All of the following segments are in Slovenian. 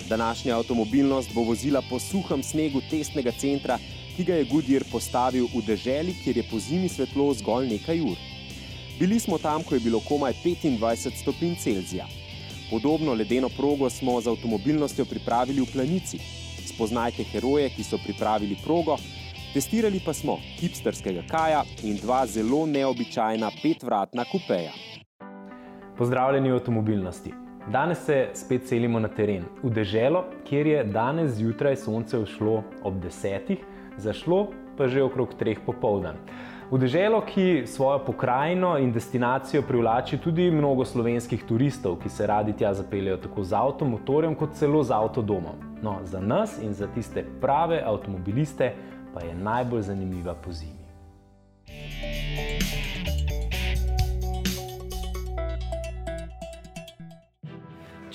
Današnja avtomobilnost bo vozila po suhem snegu testnega centra, ki ga je Goodyear postavil v deželi, kjer je pozimi svetlo zgolj nekaj ur. Bili smo tam, ko je bilo komaj 25 stopinj Celzija. Podobno ledeno progo smo z avtomobilnostjo pripravili v Planici. Spoznajte heroje, ki so pripravili progo, testirali pa smo hipsterskega kaja in dva zelo neobičajna 5-vratna kupeja. Pozdravljeni v avtomobilnosti. Danes se spet selimo na teren, v deželo, kjer je danes zjutraj sonce vzšlo ob 10, zašlo pa že okrog 3 popoldan. V deželo, ki svojo pokrajino in destinacijo privlači tudi mnogo slovenskih turistov, ki se radi tja zapeljejo tako z avtomotorjem kot celo z avtodomom. No, za nas in za tiste prave avtomobiliste pa je najbolj zanimiva pozimi.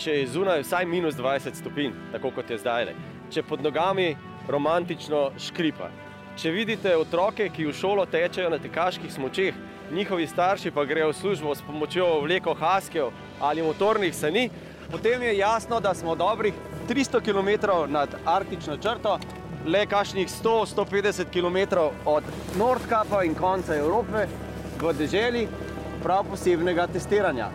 Če je zunaj vsaj minus 20 stopinj, tako kot je zdaj, če pod nogami romantično škripa, če vidite otroke, ki v šolo tečejo na tekaških smučeh, njihovi starši pa grejo v službo s pomočjo vleko haskjev ali motornih sani, potem je jasno, da smo dobrih 300 km nad arktično črto, le kakšnih 100–150 km od Nordkapa in konca Evrope v deželi prav posebnega testiranja.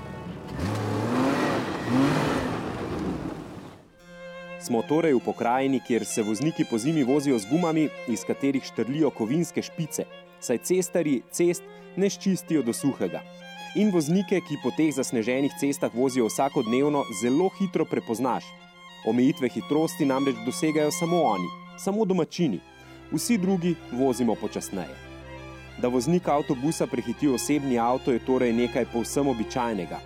Smo torej v pokrajini, kjer se vozniki pozimi vozijo z gumami, iz katerih štrlijo kovinske špice, saj cestarji cest ne ščistijo do suhega. In voznike, ki po teh zasneženih cestah vozijo vsakodnevno, zelo hitro prepoznaš. Omejitve hitrosti namreč dosegajo samo oni, samo domačini. Vsi drugi vozimo počasneje. Da voznik avtobusa prehiti osebni avto, je torej nekaj povsem običajnega.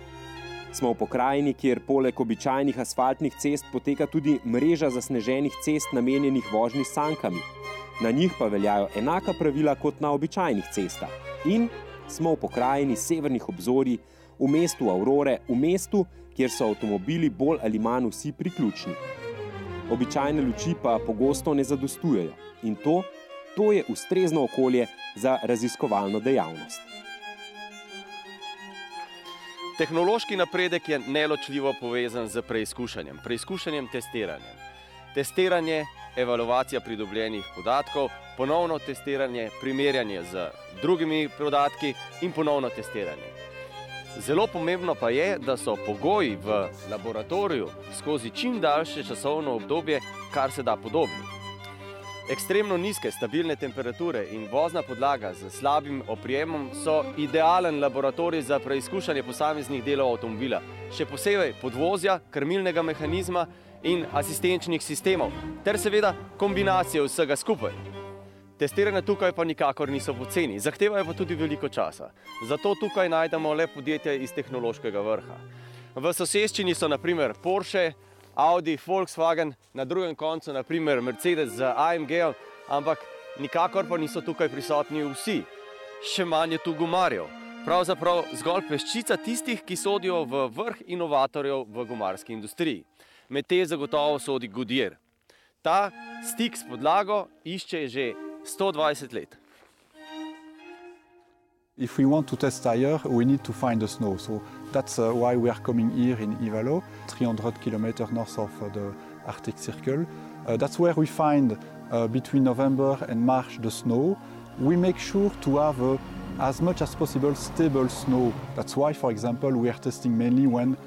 Smo v pokrajini, kjer poleg običajnih asfaltnih cest poteka tudi mreža zasneženih cest namenjenih vožnji s sankami. Na njih pa veljajo enaka pravila kot na običajnih cestah. In smo v pokrajini severnih obzorij, v mestu Aurore, v mestu, kjer so avtomobili bolj ali manj vsi priključni. Običajne luči pa pogosto ne zadostujejo. In to je ustrezno okolje za raziskovalno dejavnost. Tehnološki napredek je neločljivo povezan z preizkušanjem, testiranjem. Testiranje, evaluacija pridobljenih podatkov, ponovno testiranje, primerjanje z drugimi podatki in ponovno testiranje. Zelo pomembno pa je, da so pogoji v laboratoriju skozi čim daljše časovno obdobje kar se da podobni. Ekstremno nizke, stabilne temperature in vozna podlaga z slabim oprijemom so idealen laboratorij za preizkušanje posameznih delov avtomobila, še posebej podvozja, krmilnega mehanizma in asistenčnih sistemov, ter seveda kombinacije vsega skupaj. Testiranja tukaj pa nikakor niso poceni, zahtevajo pa tudi veliko časa. Zato tukaj najdemo le podjetja iz tehnološkega vrha. V soseščini so na primer Porsche, Audi, Volkswagen, na drugem koncu na primer Mercedes z AMG-om, ampak nikakor pa niso tukaj prisotni vsi. Še manj je tu gumarjev. Pravzaprav zgolj peščica tistih, ki sodijo v vrh inovatorjev v gumarski industriji. Med te zagotovo sodi Goodyear. Ta stik s podlago išče že 120 let. If we want to test tire, we need to find the snow. So that's why we are coming here in Ivalo, 300 kilometers north of the Arctic Circle. That's where we find between November and March the snow. We make sure to have as much as possible stable snow. That's why, for example, we are testing mainly when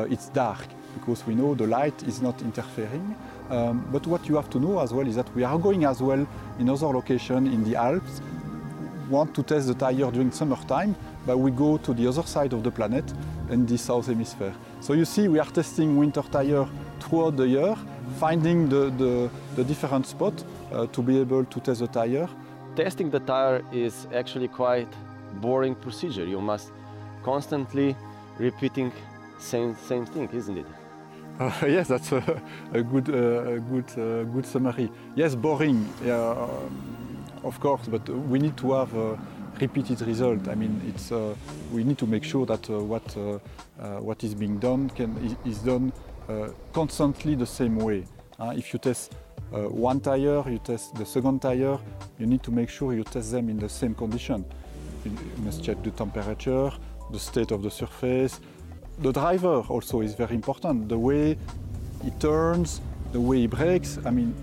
it's dark, because we know the light is not interfering. But what you have to know as well is that we are going as well in other locations in the Alps. Want to test the tire during summertime, but we go to the other side of the planet in the south hemisphere. So you see, we are testing winter tire throughout the year, finding the different spots to be able to test the tire. Testing the tire is actually quite boring procedure. You must constantly repeating same thing, isn't it? Yes, that's a good summary. Yes, boring. Of course, but we need to have a repeated result. I mean, we need to make sure that what is being done is done constantly the same way. If you test one tire, you test the second tire, you need to make sure you test them in the same condition. You must check the temperature, the state of the surface. The driver also is very important. The way he turns, the way he brakes, I mean,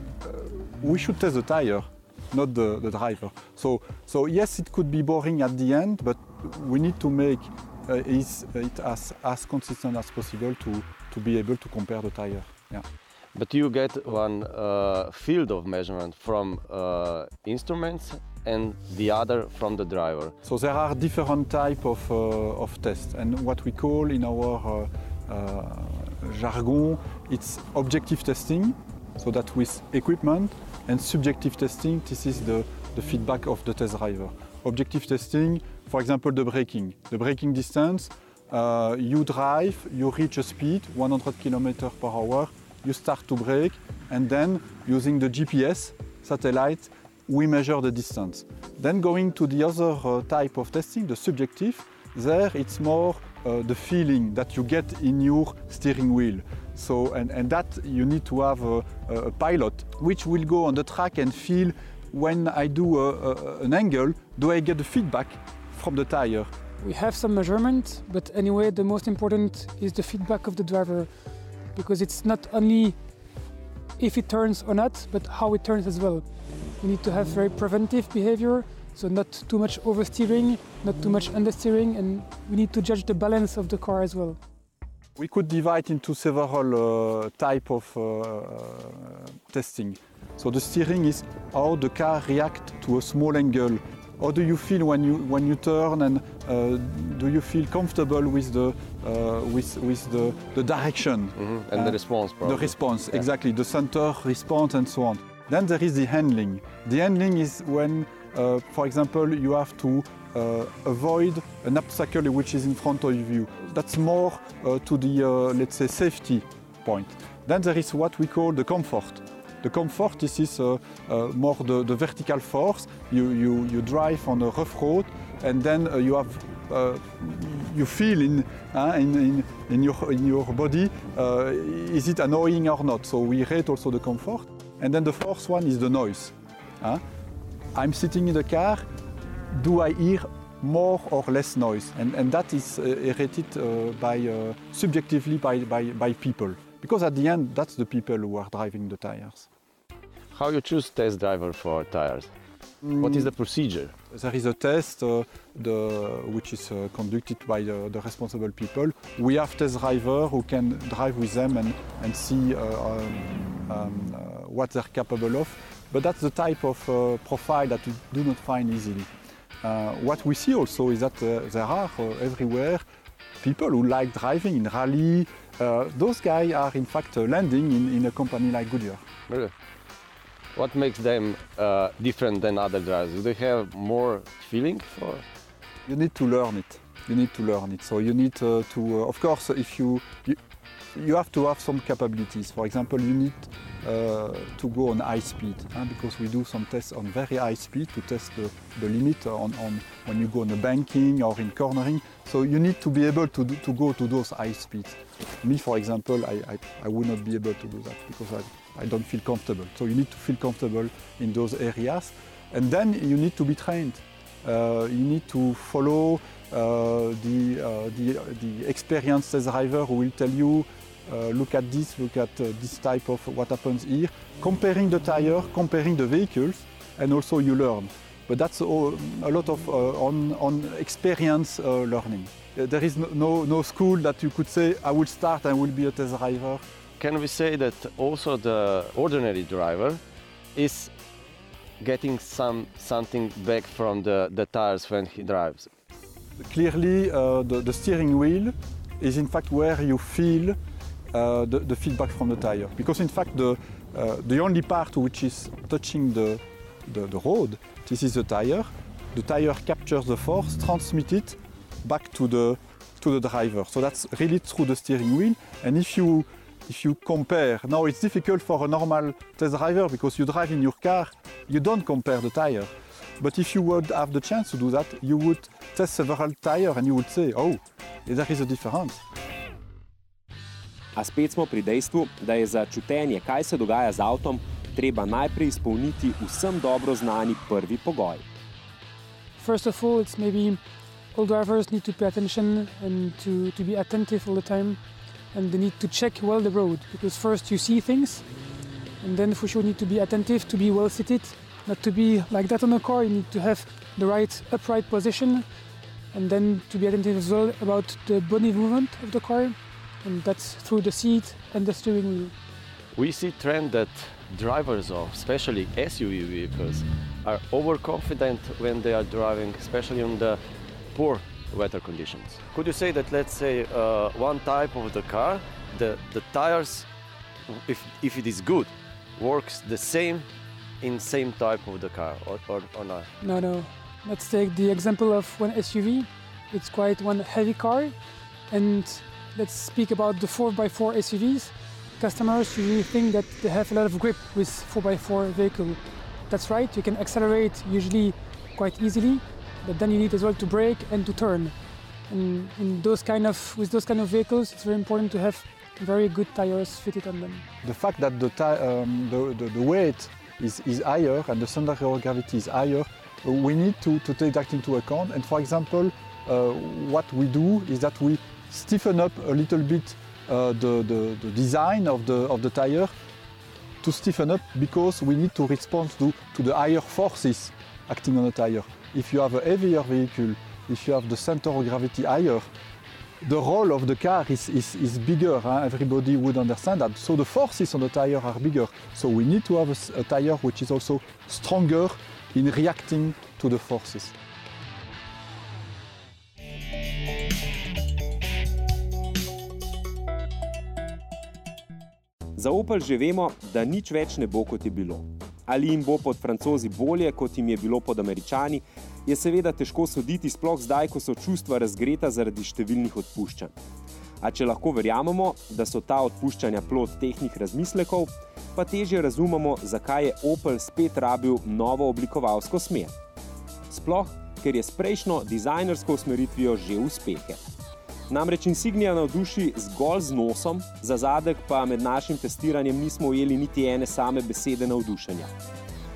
we should test the tire, not the driver. So yes, it could be boring at the end, but we need to make it as consistent as possible to be able to compare the tire. Yeah. But you get one field of measurement from instruments and the other from the driver. So there are different types of tests, and what we call in our jargon, it's objective testing, so that with equipment, and subjective testing, this is the feedback of the test driver. Objective testing, for example, the braking distance, you drive, you reach a speed, 100 km per hour, you start to brake, and then using the GPS satellite, we measure the distance. Then going to the other type of testing, the subjective, there it's more the feeling that you get in your steering wheel. So, and that you need to have a pilot which will go on the track and feel when I do an angle, do I get the feedback from the tire? We have some measurement, but anyway, the most important is the feedback of the driver, because it's not only if it turns or not, but how it turns as well. We need to have very preventive behavior, so not too much oversteering, not too much understeering, and we need to judge the balance of the car as well. We could divide into several types of testing. So the steering is how the car reacts to a small angle. How do you feel when you turn, and do you feel comfortable with the direction? Mm-hmm. And the response, probably. The response, yeah. Exactly, the center response and so on. Then there is the handling. The handling is when, for example, you have to avoid an obstacle which is in front of you. That's more to the, let's say, safety point. Then there is what we call the comfort. The comfort, this is more the vertical force. You drive on a rough road, and then you feel in your body, is it annoying or not? So we rate also the comfort. And then the fourth one is the noise. I'm sitting in the car, do I hear more or less noise? And that is rated subjectively by people. Because at the end, that's the people who are driving the tires. How you choose test driver for tires? What is the procedure? There is a test which is conducted by the responsible people. We have test drivers who can drive with them and see what they're capable of. But that's the type of profile that you do not find easily. What we see also is that there are everywhere people who like driving in rally. Those guys are in fact landing in a company like Goodyear. Really? What makes them different than other drivers? Do they have more feeling for? You need to learn it. You need to learn it. So you need to of course, if you have to have some capabilities. For example, you need to go on high speed, because we do some tests on very high speed to test the limit on when you go on a banking or in cornering. So you need to be able to go to those high speeds. Me, for example, I would not be able to do that because I don't feel comfortable. So you need to feel comfortable in those areas. And then you need to be trained. You need to follow the experienced test driver who will tell you, look at this type of what happens here, comparing the tire, comparing the vehicles, and also you learn. But that's a lot of on experience learning. There is no school that you could say, I will start and will be a test driver. Can we say that also the ordinary driver is getting something back from the tires when he drives? Clearly, the steering wheel is in fact where you feel the feedback from the tire. Because in fact, the only part which is touching the road, this is the tire. The tire captures the force, transmits it back to the driver. So that's really through the steering wheel. And if you compare, now it's difficult for a normal test driver because you drive in your car, you don't compare the tire. But if you would have the chance to do that, you would test several tires and you would say, oh, there is a difference. A spet smo pri dejstvu, da je za čutenje, kaj se dogaja z avtom, treba najprej izpolniti vsem dobro znani prvi pogoj. First of all, it's maybe all drivers need to pay attention and to be attentive all the time, and they need to check well the road, because first you see things And then for sure you need to be attentive, to be well seated, not to be like that on a car. You need to have the right upright position, and then to be attentive as well about the body movement of the car, and that's through the seat and the steering wheel. We see trend that drivers of especially SUV vehicles are overconfident when they are driving, especially in the poor weather conditions. Could you say that, let's say, one type of the car, the tires, if it is good, works the same in same type of the car or not? No. Let's take the example of one SUV. It's quite one heavy car, and let's speak about the 4x4 SUVs. Customers usually think that they have a lot of grip with 4x4 vehicle. That's right, you can accelerate usually quite easily, but then you need as well to brake and to turn. And with those kind of vehicles, it's very important to have very good tires fitted on them. The fact that the weight is higher and the center of gravity is higher, we need to take that into account. And for example, what we do is that we stiffen up a little bit the design of the tire to stiffen up, because we need to respond to the higher forces acting on the tire. If you have a heavier vehicle, if you have the center of gravity higher, the role of the car is bigger. Everybody would understand that. So the forces on the tire are bigger. So we need to have a tire which is also stronger in reacting to the forces. Za Opel že vemo, da nič več ne bo, kot je bilo. Ali jim bo pod Francozi bolje, kot jim je bilo pod Američani, je seveda težko soditi, sploh zdaj, ko so čustva razgreta zaradi številnih odpuščanj. A če lahko verjamemo, da so ta odpuščanja plod tehnih razmislekov, pa težje razumemo, zakaj je Opel spet rabil novo oblikovalsko smer. Sploh, ker je s prejšnjo dizajnersko usmeritvijo že uspehe. Namreč Insignia navduši zgolj z nosom, za zadek pa med našim testiranjem nismo ujeli niti ene same besede navdušenja.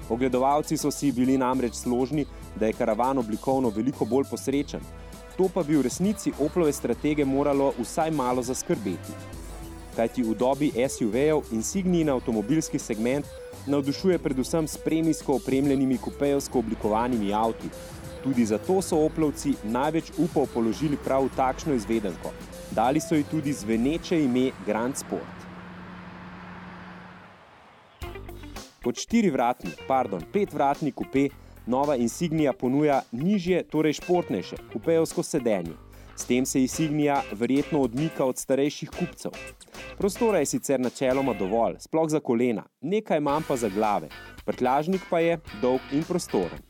Ogledovalci so si bili namreč složni, da je karavan oblikovno veliko bolj posrečen. To pa bi v resnici Oplove stratege moralo vsaj malo zaskrbeti. Kajti v dobi SUV-jev Insignijin avtomobilski segment navdušuje predvsem s premijsko opremljenimi kupejevsko oblikovanimi avti. Tudi zato so Oplovci največ upov položili prav v takšno izvedenko. Dali so ji tudi zveneče ime Grand Sport. Kot 5-vratni kupe nova Insignia ponuja nižje, torej športnejše, kupejevsko sedenje. S tem se Insignia verjetno odmika od starejših kupcev. Prostora je sicer načeloma dovolj, sploh za kolena, nekaj manj pa za glave. Prtljažnik pa je dolg in prostoren.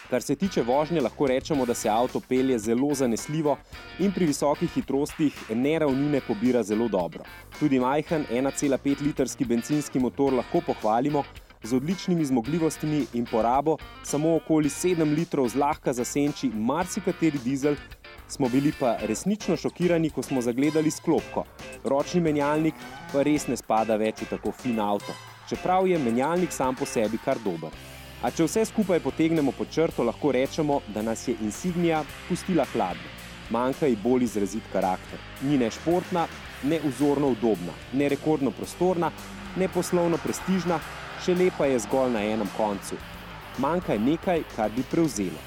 Kar se tiče vožnje, lahko rečemo, da se avto pelje zelo zanesljivo in pri visokih hitrostih neravnine pobira zelo dobro. Tudi majhen 1,5 litrski bencinski motor lahko pohvalimo, z odličnimi zmogljivostmi in porabo samo okoli 7 litrov zlahka zasenči marsikateri dizel, smo bili pa resnično šokirani, ko smo zagledali sklopko. Ročni menjalnik pa res ne spada več v tako fin avto, čeprav je menjalnik sam po sebi kar dober. A če vse skupaj potegnemo pod črto, lahko rečemo, da nas je Insignia pustila hladno. Manjka ji bolj izrazit karakter. Ni ne športna, ne vzorno udobna, ne rekordno prostorna, ne poslovno prestižna, še lepa je zgolj na enem koncu. Manjka je nekaj, kar bi prevzelo.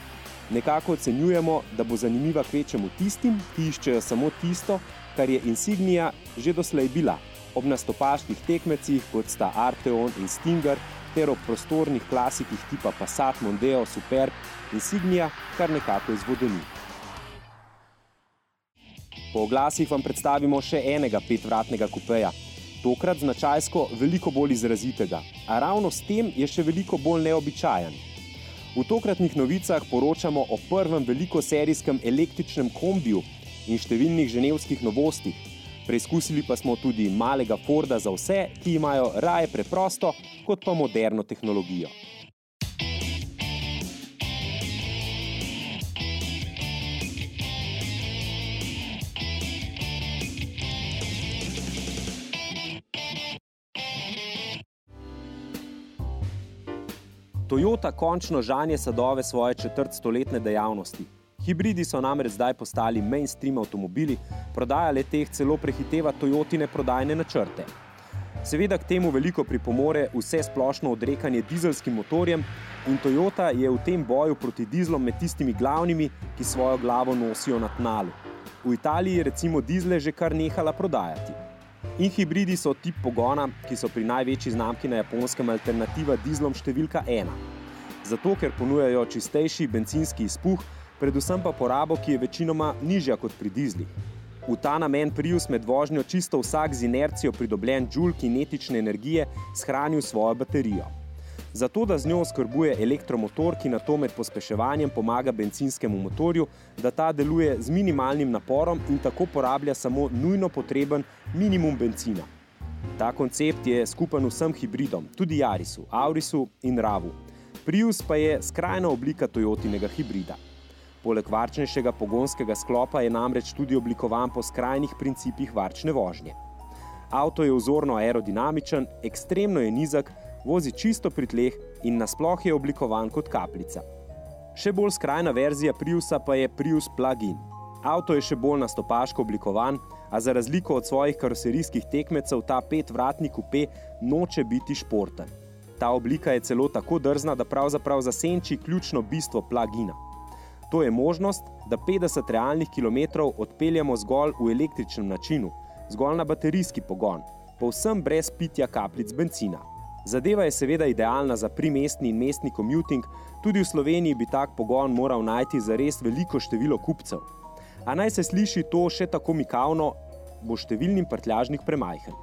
Nekako ocenjujemo, da bo zanimiva kvečemu tistim, ki iščejo samo tisto, kar je Insignia že doslej bila. Ob nastopaških tekmecih, kot sta Arteon in Stinger, ter ob prostornih klasikih tipa Passat, Mondeo, Superb, Insignia kar nekako izvodeni. Po oglasih vam predstavimo še enega 5-vratnega kupeja, tokrat značajsko veliko bolj izrazitega, a ravno s tem je še veliko bolj neobičajen. V tokratnih novicah poročamo o prvem velikoserijskem električnem kombiju in številnih ženevskih novostih. Preizkusili pa smo tudi malega Forda za vse, ki imajo raje preprosto, kot pa moderno tehnologijo. Toyota končno žanje sadove svoje četrtstoletne dejavnosti. Hibridi so namreč zdaj postali mainstream avtomobili, prodaja le-teh celo prehiteva Toyotine prodajne načrte. Seveda k temu veliko pripomore vse splošno odrekanje dizelskim motorjem in Toyota je v tem boju proti dizlom med tistimi glavnimi, ki svojo glavo nosijo na tnalu. V Italiji recimo dizle že kar nehala prodajati. In hibridi so tip pogona, ki so pri največji znamki na Japonskem alternativa dizlom številka 1. Zato, ker ponujajo čistejši bencinski izpuh, predvsem pa porabo, ki je večinoma nižja kot pri dizlih. V ta namen Prius med vožnjo čisto vsak z inercijo pridobljen džul kinetične energije shranil svojo baterijo. Zato, da z njo oskrbuje elektromotor, ki nato med pospeševanjem pomaga bencinskemu motorju, da ta deluje z minimalnim naporom in tako porablja samo nujno potreben minimum bencina. Ta koncept je skupen vsem hibridom, tudi Yarisu, Aurisu in Ravu. Prius pa je skrajna oblika Toyotinega hibrida. Poleg varčnejšega pogonskega sklopa je namreč tudi oblikovan po skrajnih principih varčne vožnje. Avto je vzorno aerodinamičen, ekstremno je nizek, vozi čisto pri tleh in nasploh je oblikovan kot kapljica. Še bolj skrajna verzija Priusa pa je Prius Plug-in. Avto je še bolj nastopaško oblikovan, a za razliko od svojih karoserijskih tekmecev ta 5-vratni kupe noče biti športen. Ta oblika je celo tako drzna, da pravzaprav zasenči ključno bistvo plug-ina. To je možnost, da 50 realnih kilometrov odpeljamo zgolj v električnem načinu, zgolj na baterijski pogon, povsem brez pitja kapljic bencina. Zadeva je seveda idealna za primestni in mestni commuting, tudi v Sloveniji bi tak pogon moral najti zares veliko število kupcev. A naj se sliši to še tako mikavno, bo številnim prtljažnik premajhen.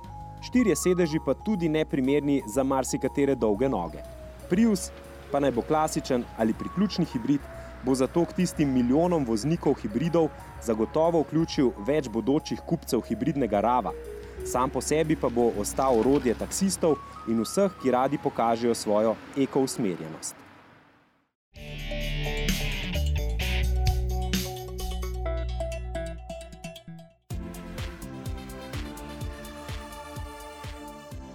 4 sedeži pa tudi neprimerni za marsikatere dolge noge. Prius, pa naj bo klasičen ali priključni hibrid, bo zato k tistim milijonom voznikov hibridov zagotovo vključil več bodočih kupcev hibridnega Rava. Sam po sebi pa bo ostal orodje taksistov in vseh, ki radi pokažejo svojo ekousmerjenost.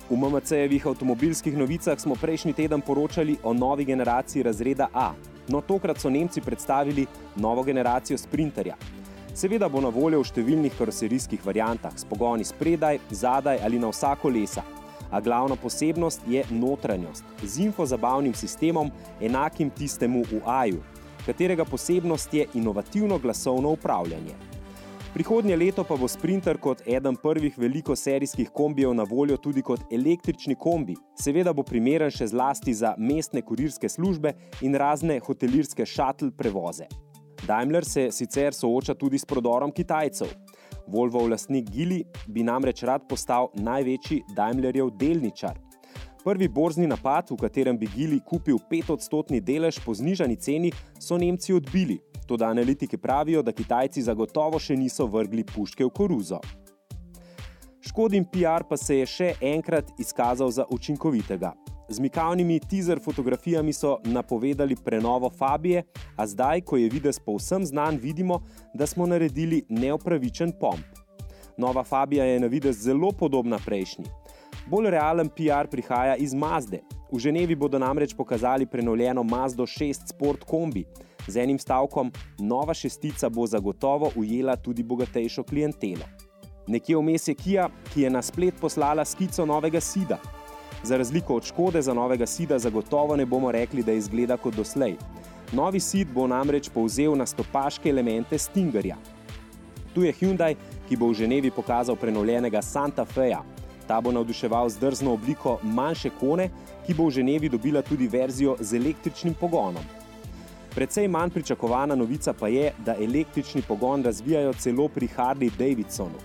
V MMC-jevih avtomobilskih novicah smo prejšnji teden poročali o novi generaciji razreda A. No, tokrat so Nemci predstavili novo generacijo Sprinterja. Seveda bo na voljo v številnih karoserijskih variantah, s pogoni spredaj, zadaj ali na vsa kolesa. A glavna posebnost je notranjost, z infozabavnim sistemom, enakim tistemu v A-ju, katerega posebnost je inovativno glasovno upravljanje. Prihodnje leto pa bo Sprinter kot eden prvih velikoserijskih kombijev na voljo tudi kot električni kombi. Seveda bo primeren še zlasti za mestne kurirske službe in razne hotelirske shuttle prevoze. Daimler se sicer sooča tudi s prodorom Kitajcev. Volvov lastnik Geely bi namreč rad postal največji Daimlerjev delničar. Prvi borzni napad, v katerem bi Geely kupil 5% delež po znižani ceni, so Nemci odbili. Toda analitiki pravijo, da Kitajci zagotovo še niso vrgli puške v koruzo. Škodin PR pa se je še enkrat izkazal za učinkovitega. Z mikavnimi teaser fotografijami so napovedali prenovo Fabije, a zdaj, ko je videz povsem znan, vidimo, da smo naredili neopravičen pomp. Nova Fabija je na videz zelo podobna prejšnji. Bolj realen PR prihaja iz Mazde. V Ženevi bodo namreč pokazali prenovljeno Mazdo 6 Sport kombi. Z enim stavkom, nova šestica bo zagotovo ujela tudi bogatejšo klientelo. Nekje vmes je Kia, ki je na splet poslala skico novega Ceeda. Za razliko od Škode za novega Ceeda zagotovo ne bomo rekli, da izgleda kot doslej. Novi Ceed bo namreč povzel nastopaške elemente Stingerja. Tu je Hyundai, ki bo v Ženevi pokazal prenovljenega Santa Feja. Ta bo navduševal z drzno obliko manjše kone, ki bo v Ženevi dobila tudi verzijo z električnim pogonom. Precej manj pričakovana novica pa je, da električni pogon razvijajo celo pri Harley Davidsonu.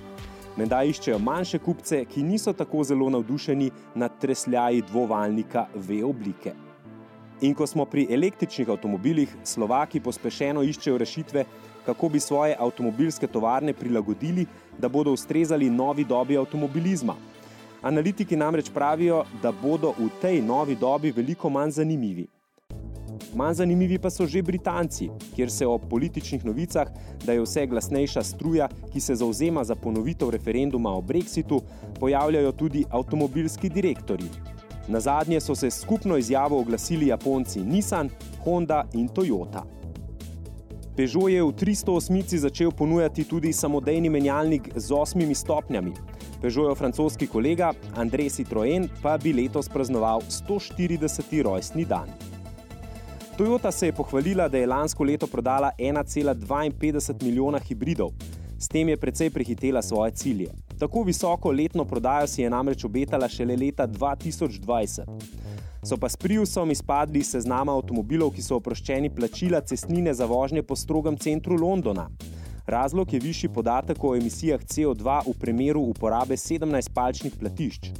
Menda iščejo manjše kupce, ki niso tako zelo navdušeni nad tresljaji dvovaljnika V oblike. In ko smo pri električnih avtomobilih, Slovaki pospešeno iščejo rešitve, kako bi svoje avtomobilske tovarne prilagodili, da bodo ustrezali novi dobi avtomobilizma. Analitiki namreč pravijo, da bodo v tej novi dobi veliko manj zanimivi. Manj zanimivi pa so že Britanci, kjer se ob političnih novicah, da je vse glasnejša struja, ki se zavzema za ponovitev referenduma o Brexitu, pojavljajo tudi avtomobilski direktorji. Nazadnje so se skupno izjavo oglasili Japonci Nissan, Honda in Toyota. Peugeot je v 308 začel ponujati tudi samodejni menjalnik z 8 stopnjami. Peugeotov francoski kolega André Citroën pa bi letos praznoval 140. rojstni dan. Toyota se je pohvalila, da je lansko leto prodala 1,52 milijona hibridov. S tem je precej prehitela svoje cilje. Tako visoko letno prodajo si je namreč obetala šele leta 2020. So pa s Priusom izpadli iz seznama avtomobilov, ki so oproščeni plačila cestnine za vožnje po strogem centru Londona. Razlog je višji podatek o emisijah CO2 v primeru uporabe 17-palčnih platišč.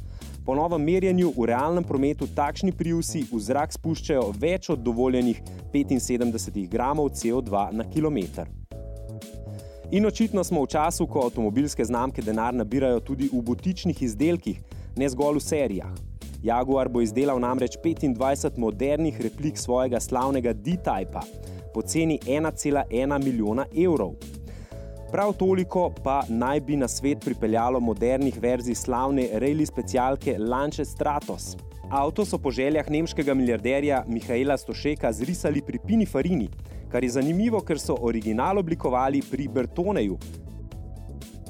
Po novem merjenju v realnem prometu takšni Priusi v zrak spuščajo več od dovoljenih 75 gramov CO2 na kilometer. In očitno smo v času, ko avtomobilske znamke denar nabirajo tudi v butičnih izdelkih, ne zgolj v serijah. Jaguar bo izdelal namreč 25 modernih replik svojega slavnega D-Typa po ceni 1,1 milijona evrov. Prav toliko pa naj bi na svet pripeljalo modernih verzij slavne rally specialke Lancia Stratos. Avto so po željah nemškega milijarderja Michaela Stošeka zrisali pri Pininfarini, kar je zanimivo, ker so original oblikovali pri Bertoneju.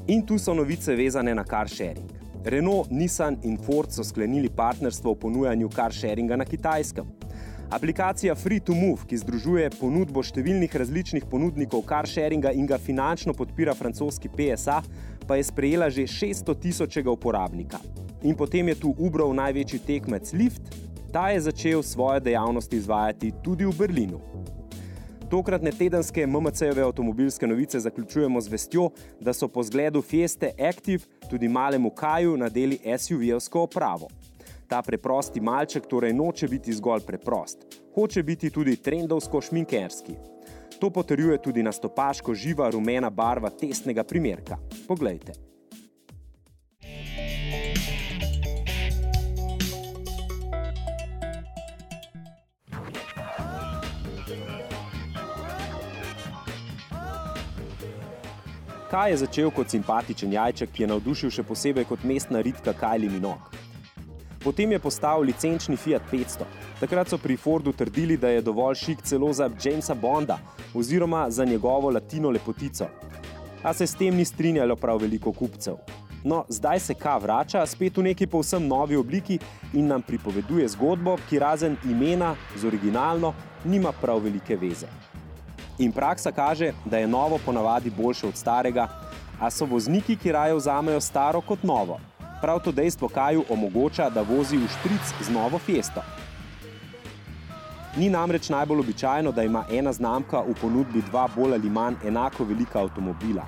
In tu so novice vezane na car sharing. Renault, Nissan in Ford so sklenili partnerstvo v ponujanju car sharinga na Kitajskem. Aplikacija Free2Move, ki združuje ponudbo številnih različnih ponudnikov car sharinga in ga finančno podpira francoski PSA, pa je sprejela že 600 000 uporabnika. In potem je tu Uberov največji tekmec Lyft, ta je začel svoje dejavnosti izvajati tudi v Berlinu. Tokratne tedenske MMC-jeve avtomobilske novice zaključujemo z vestjo, da so po zgledu Fieste Active tudi malemu Kaju nadeli SUV-evsko opravo. Ta preprosti malček torej noče biti zgolj preprost, hoče biti tudi trendovsko-šminkerski. To potrjuje tudi nastopaško živa rumena barva testnega primerka. Poglejte. Kaj je začel kot simpatičen jajček, ki je navdušil še posebej kot mestna ritka Kylie Minogue. Potem je postal licenčni Fiat 500. Takrat so pri Fordu trdili, da je dovolj šik celo za Jamesa Bonda oziroma za njegovo latino lepotico. A se s tem ni strinjalo prav veliko kupcev. No, zdaj se K vrača, spet v neki povsem novi obliki in nam pripoveduje zgodbo, ki razen imena z originalno nima prav velike veze. In praksa kaže, da je novo ponavadi boljše od starega, a so vozniki, ki raje vzamejo staro kot novo. Prav to dejstvo Kaju omogoča, da vozi v štric z novo Fiesto. Ni namreč najbolj običajno, da ima ena znamka v ponudbi dva bolj ali manj enako velika avtomobila.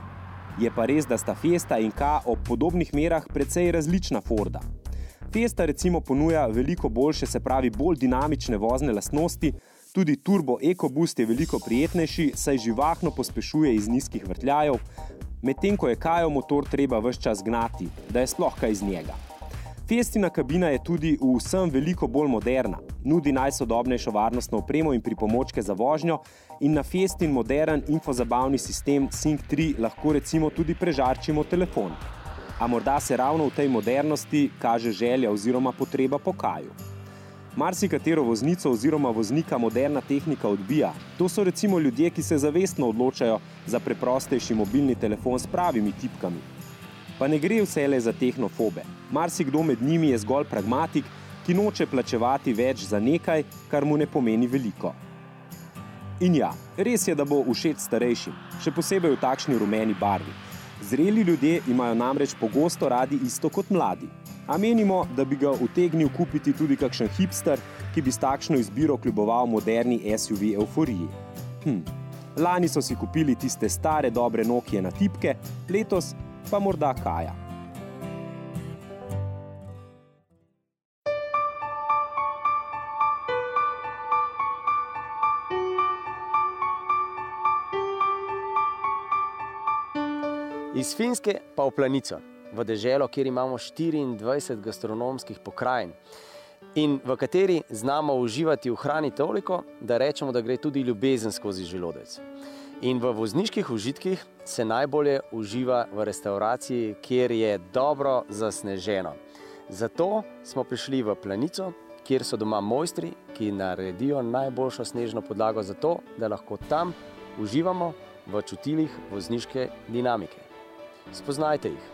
Je pa res, da sta Fiesta in K ob podobnih merah precej različna Forda. Fiesta recimo ponuja veliko boljše, se pravi bolj dinamične vozne lastnosti, tudi Turbo EcoBoost je veliko prijetnejši, saj živahno pospešuje iz nizkih vrtljajev, medtem ko je Kajov motor treba ves čas gnati, da je sploh kaj iz njega. Fiestina kabina je tudi v vsem veliko bolj moderna, nudi najsodobnejšo varnostno opremo in pripomočke za vožnjo in na Fiestin modern infozabavni sistem Sync 3 lahko recimo tudi prežarčimo telefon. A morda se ravno v tej modernosti kaže želja oziroma potreba po Kaju. Marsikatero voznico oziroma voznika moderna tehnika odbija. To so recimo ljudje, ki se zavestno odločajo za preprostejši mobilni telefon s pravimi tipkami. Pa ne gre vselej za tehnofobe. Marsikdo med njimi je zgolj pragmatik, ki noče plačevati več za nekaj, kar mu ne pomeni veliko. In ja, res je, da bo všeč starejšim, še posebej v takšni rumeni barvi. Zreli ljudje imajo namreč pogosto radi isto kot mladi. A menimo, da bi ga utegnil kupiti tudi kakšen hipster, ki bi s takšno izbiro kljuboval moderni SUV euforiji. Lani so si kupili tiste stare dobre Nokie na tipke, letos pa morda Kaja. Iz Finske pa v Planico, v deželo, kjer imamo 24 gastronomskih pokrajin in v kateri znamo uživati v hrani toliko, da rečemo, da gre tudi ljubezen skozi želodec. In v vozniških užitkih se najbolje uživa v restavraciji, kjer je dobro zasneženo. Zato smo prišli v Planico, kjer so doma mojstri, ki naredijo najboljšo snežno podlago za to, da lahko tam uživamo v čutilih vozniške dinamike. Spoznajte jih.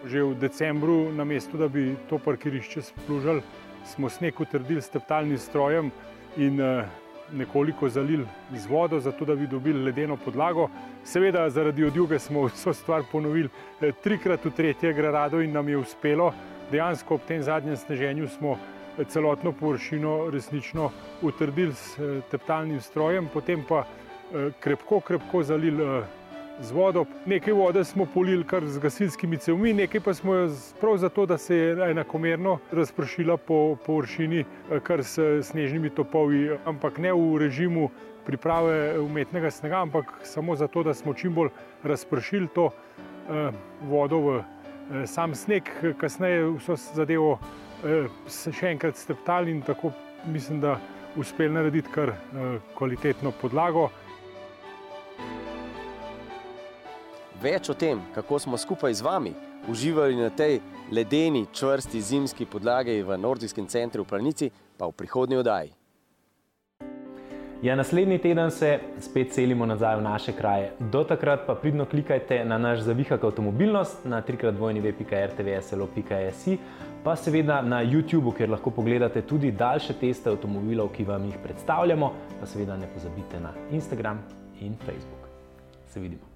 Že v decembru, namesto da bi to parkirišče splužili, smo sneg utrdili s teptalnim strojem in nekoliko zalili z vodo, zato da bi dobili ledeno podlago. Seveda, zaradi odjuge smo vso stvar ponovili 3-krat v 3. grado in nam je uspelo. Dejansko ob tem zadnjem sneženju smo celotno površino resnično utrdili s teptalnim strojem, potem pa krepko zalili z vodo. Nekaj vode smo polili kar z gasilskimi cevmi, nekaj pa smo jo prav zato, da se je enakomerno razpršila po površini kar s snežnimi topovi, ampak ne v režimu priprave umetnega snega, ampak samo zato, da smo čim bolj razpršili to vodo v sam sneg. Kasneje vso zadevo še enkrat steptali in tako mislim, da uspeli narediti kar kvalitetno podlago. Več o tem, kako smo skupaj z vami uživali na tej ledeni, čvrsti zimski podlagi v Nordijskem centru v Planici, pa v prihodnji oddaji. Ja, naslednji teden se spet selimo nazaj v naše kraje. Do takrat pa pridno klikajte na naš zavihak avtomobilnost na www.rtvslo.si, pa seveda na YouTubeu, kjer lahko pogledate tudi daljše teste avtomobilov, ki vam jih predstavljamo, pa seveda ne pozabite na Instagram in Facebook. Se vidimo.